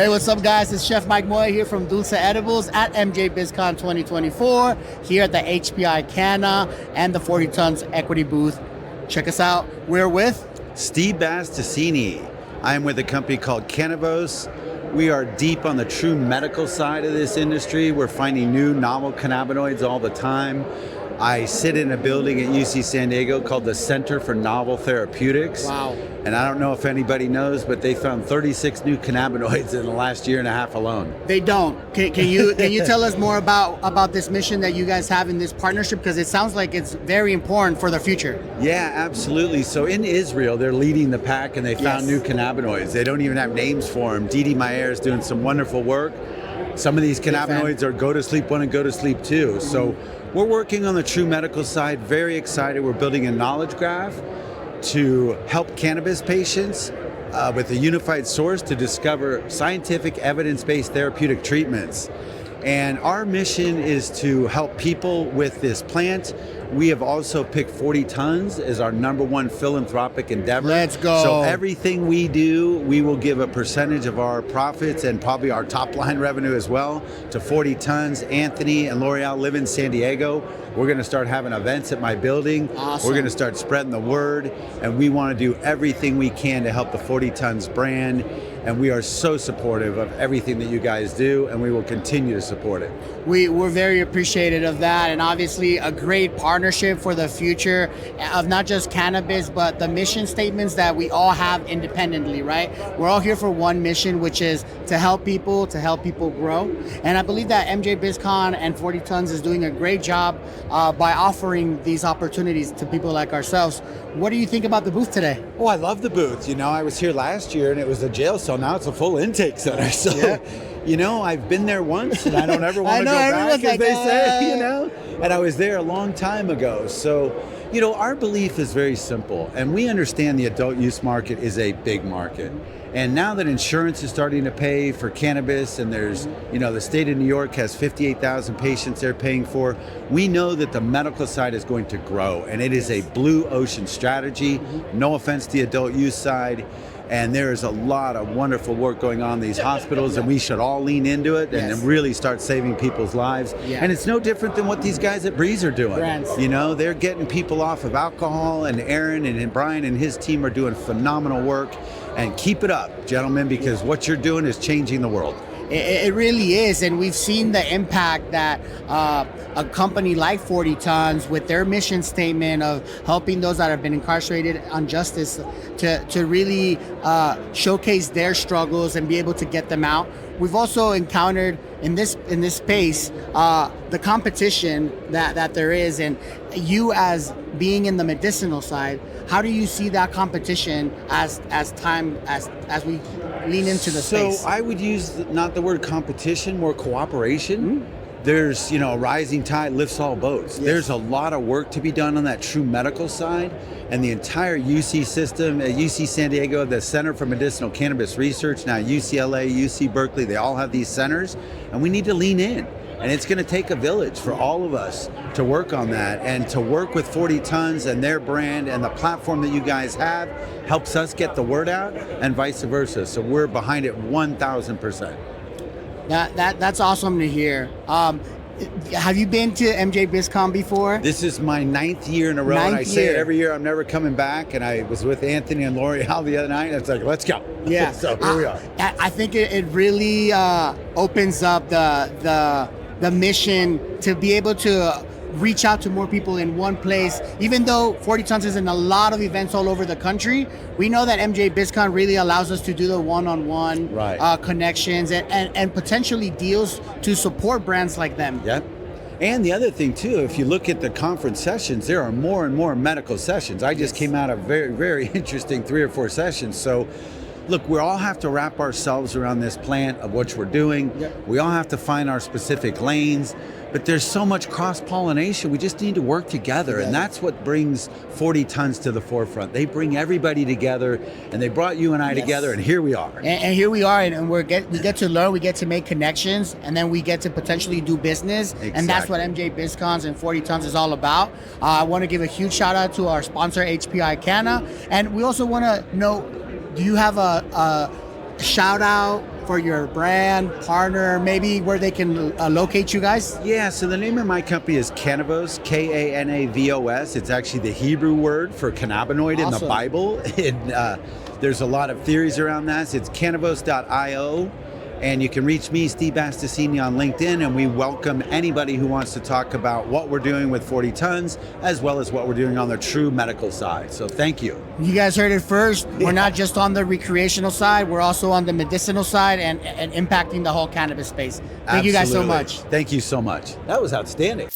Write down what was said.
Hey, what's up, guys? It's Chef Mike Moya here from Dulce Edibles at MJBizCon 2024 here at the HPI Canna and the 40 Tons Equity booth. Check us out. We're with Steve Bastasini. I'm with a company called Kanavos. We are deep on the true medical side of this industry. We're finding new novel cannabinoids all the time. I sit in a building at UC San Diego called the Center for Novel Therapeutics. Wow. And I don't know if anybody knows, but they found 36 new cannabinoids in the last year and a half alone. They don't. Can you tell us more about this mission that you guys have in this partnership? Because it sounds like it's very important for the future. Yeah, absolutely. So in Israel, they're leading the pack and they found new cannabinoids. They don't even have names for them. Didi Meyer is doing some wonderful work. Some of these cannabinoids are Go to Sleep 1 and Go to Sleep 2. So we're working on the true medical side, very excited. We're building a knowledge graph to help cannabis patients with a unified source to discover scientific evidence-based therapeutic treatments. And our mission is to help people with this plant. We have also picked 40 Tons as our #1 philanthropic endeavor. Let's go. So everything we do, we will give a percentage of our profits and probably our top line revenue as well to 40 Tons. Anthony and L'Oreal live in San Diego. We're going to start having events at my building. Awesome. We're going to start spreading the word, and we want to do everything we can to help the 40 Tons brand. And we are so supportive of everything that you guys do, and we will continue to support it. We're very appreciative of that, and obviously a great partnership for the future of not just cannabis, but the mission statements that we all have independently, right? We're all here for one mission, which is to help people grow. And I believe that MJBizCon and 40 Tons is doing a great job by offering these opportunities to people like ourselves. What do you think about the booth today? Oh, I love the booth. You know, I was here last year and it was a jail cell. Now it's a full intake center. So, you know, I've been there once and I don't ever want to go back, as they say, you know. And I was there a long time ago. So, you know, our belief is very simple. And we understand the adult use market is a big market. And now that insurance is starting to pay for cannabis and there's, you know, the state of New York has 58,000 patients they're paying for, we know that the medical side is going to grow. And it is a blue ocean strategy. No offense to the adult use side. And there is a lot of wonderful work going on in these hospitals, and we should all lean into it and really start saving people's lives. And it's no different than what these guys at Breeze are doing. You know, they're getting people off of alcohol, and Aaron and Brian and his team are doing phenomenal work. And keep it up, gentlemen, because what you're doing is changing the world. It really is, and we've seen the impact that a company like 40 Tons, with their mission statement of helping those that have been incarcerated on justice to really showcase their struggles and be able to get them out. We've also encountered in this space the competition that there is, and you as being in the medicinal side, how do you see that competition as we lean into the space? So I would use not the word competition, more cooperation. There's, you know, a rising tide lifts all boats. There's a lot of work to be done on that true medical side, and the entire UC system at UC San Diego, the Center for Medicinal Cannabis Research, now UCLA, UC Berkeley, they all have these centers, and we need to lean in. And it's going to take a village for all of us to work on that, and to work with 40 Tons and their brand and the platform that you guys have helps us get the word out, and vice versa. So we're behind it 1,000%. That's awesome to hear. Have you been to MJBizCon before? This is my 9th year in a row, and I say it every year, I'm never coming back. And I was with Anthony and L'Oreal the other night, and it's like, let's go. Yeah. So here we are. I think it really opens up the mission to be able to reach out to more people in one place. Even though 40 Tons is in a lot of events all over the country, we know that MJBizCon really allows us to do the one-on-one connections and potentially deals to support brands like them. Yep. And the other thing too, if you look at the conference sessions, there are more and more medical sessions. I just came out of very, very interesting 3 or 4 sessions. So look, we all have to wrap ourselves around this plant of what we're doing. We all have to find our specific lanes. But there's so much cross-pollination. We just need to work together, and that's what brings 40 Tons to the forefront. They bring everybody together, and they brought you and I together, and here we are. And here we are, and we get to learn, we get to make connections, and then we get to potentially do business, and that's what MJBizCons and 40 Tons is all about. I want to give a huge shout out to our sponsor, HPI Canna, and we also want to know, do you have a shout out for your brand, partner, maybe where they can locate you guys? Yeah, so the name of my company is Kanavos, Kanavos. It's actually the Hebrew word for cannabinoid in the Bible. And there's a lot of theories around that. So it's Kanavos.io. And you can reach me, Steve Bastasini, on LinkedIn, and we welcome anybody who wants to talk about what we're doing with 40 Tons, as well as what we're doing on the true medical side. So thank you. You guys heard it first. We're not just on the recreational side, we're also on the medicinal side and impacting the whole cannabis space. Thank you guys so much. Thank you so much. That was outstanding.